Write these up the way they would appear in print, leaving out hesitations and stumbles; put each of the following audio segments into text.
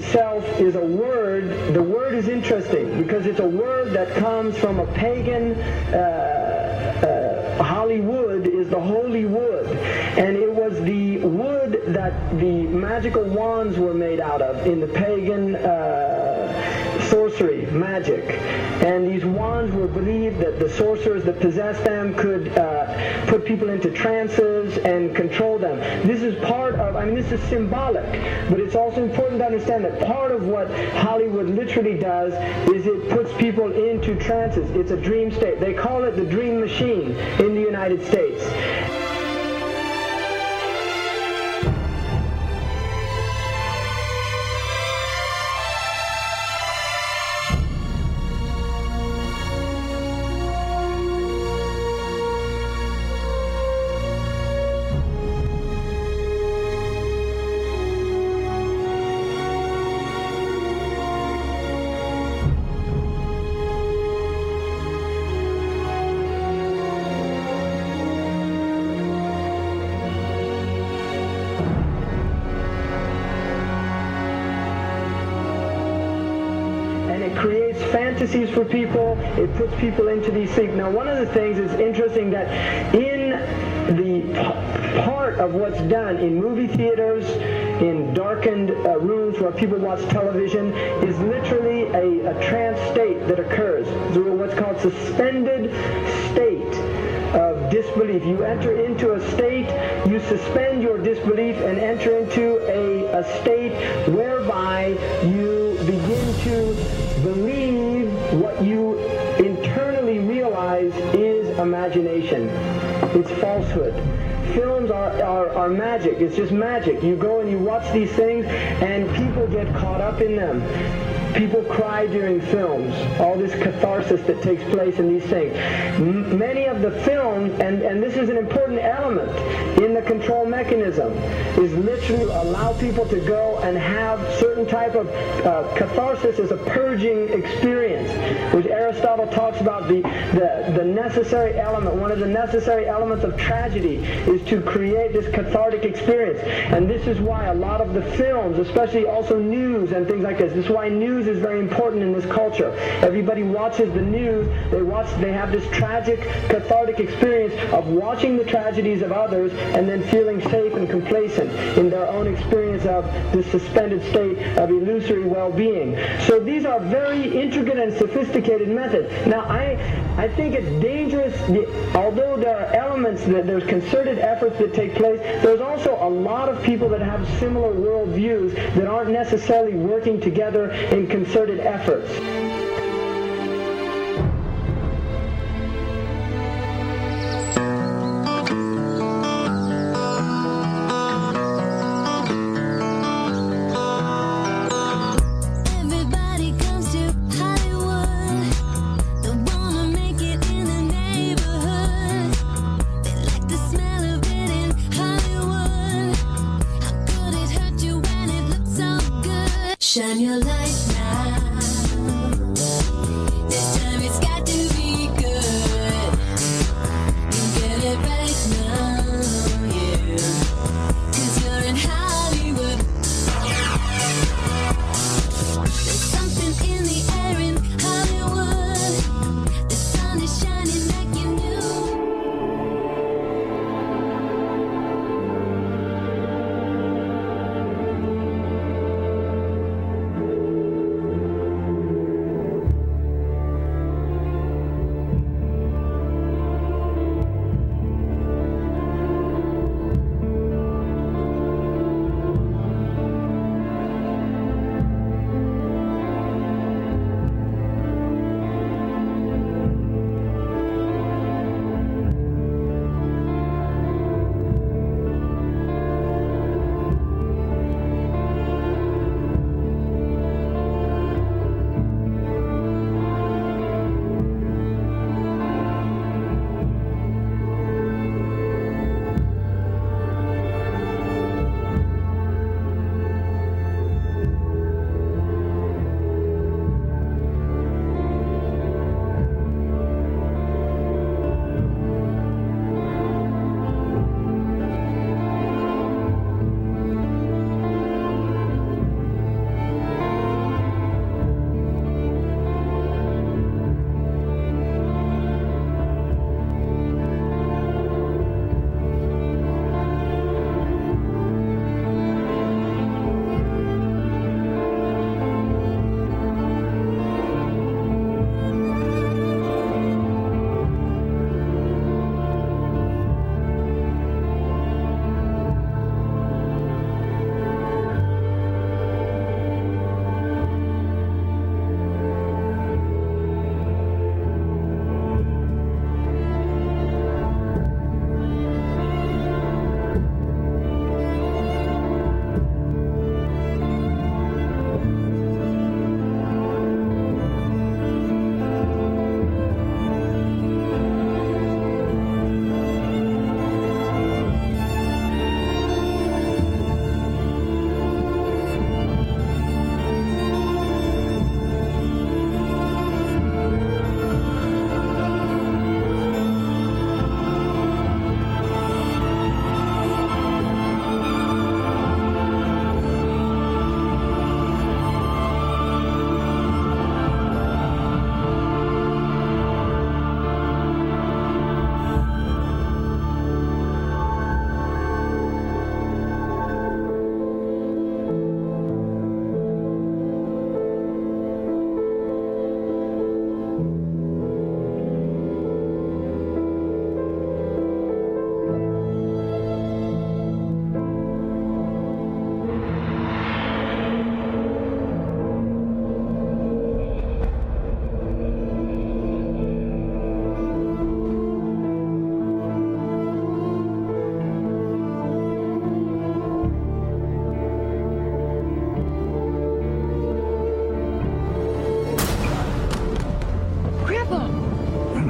itself is a word. The word is interesting because it's a word that comes from a pagan. Hollywood is the holy wood, and it was the wood that the magical wands were made out of in the pagan sorcery, magic. And these wands were believed that the sorcerers that possessed them could put people into trances and control them. This is part of, this is symbolic, but it's also important to understand that part of what Hollywood literally does is it puts people into trances. It's a dream state. They call it the dream machine in the United States. Creates fantasies for people. It puts people into these things. Now, one of the things is interesting that in the part of what's done in movie theaters, in darkened rooms where people watch television, is literally a trance state that occurs through what's called suspended state of disbelief. You enter into a state, you suspend your disbelief and enter into a state whereby you begin to believe what you internally realize is imagination. It's falsehood. Films are magic. It's just magic. You go and you watch these things and people get caught up in them. People cry during films, all this catharsis that takes place in these things. Many of the films, and this is an important element in the control mechanism, is literally allow people to go and have certain type of catharsis as a purging experience, which Aristotle talks about the necessary element. One of the necessary elements of tragedy is to create this cathartic experience. And this is why a lot of the films, especially also news and things like this is why news is very important in this culture. Everybody watches the news. They have this tragic, cathartic experience of watching the tragedies of others and then feeling safe and complacent in their own experience of this suspended state of illusory well-being. So these are very intricate and sophisticated methods. Now, I think it's dangerous, although there are elements, there's concerted efforts that take place, there's also a lot of people that have similar worldviews that aren't necessarily working together in concerted efforts. Shine your light now. This time it's got to be good. You get it right now, yeah. 'Cause you're in Hollywood. There's something in the air in Hollywood. The sun is shining like you knew.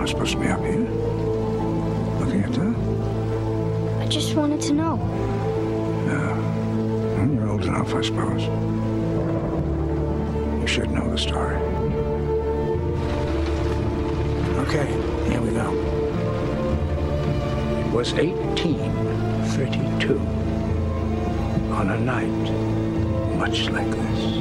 not supposed to be up here. Looking at that? I just wanted to know. No. Well, you're old enough, I suppose. You should know the story. Okay, here we go. It was 1832. On a night much like this.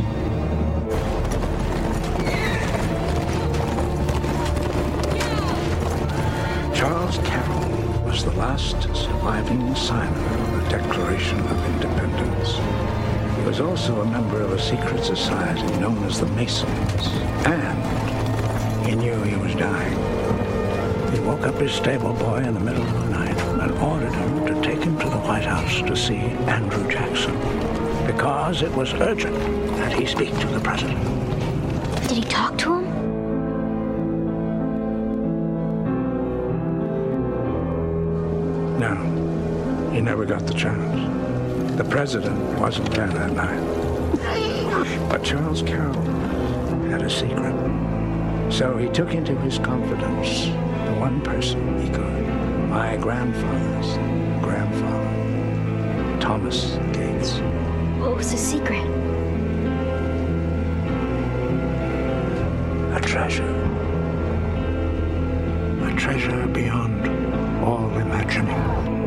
Charles Carroll was the last surviving signer of the Declaration of Independence. He was also a member of a secret society known as the Masons, and he knew he was dying. He woke up his stable boy in the middle of the night and ordered him to take him to the White House to see Andrew Jackson, because it was urgent that he speak to the president. Did he talk to him? No, he never got the chance. The president wasn't there that night. But Charles Carroll had a secret. So he took into his confidence the one person he could. My grandfather's grandfather, Thomas Gates. What was his secret? A treasure. A treasure beyond all imagining.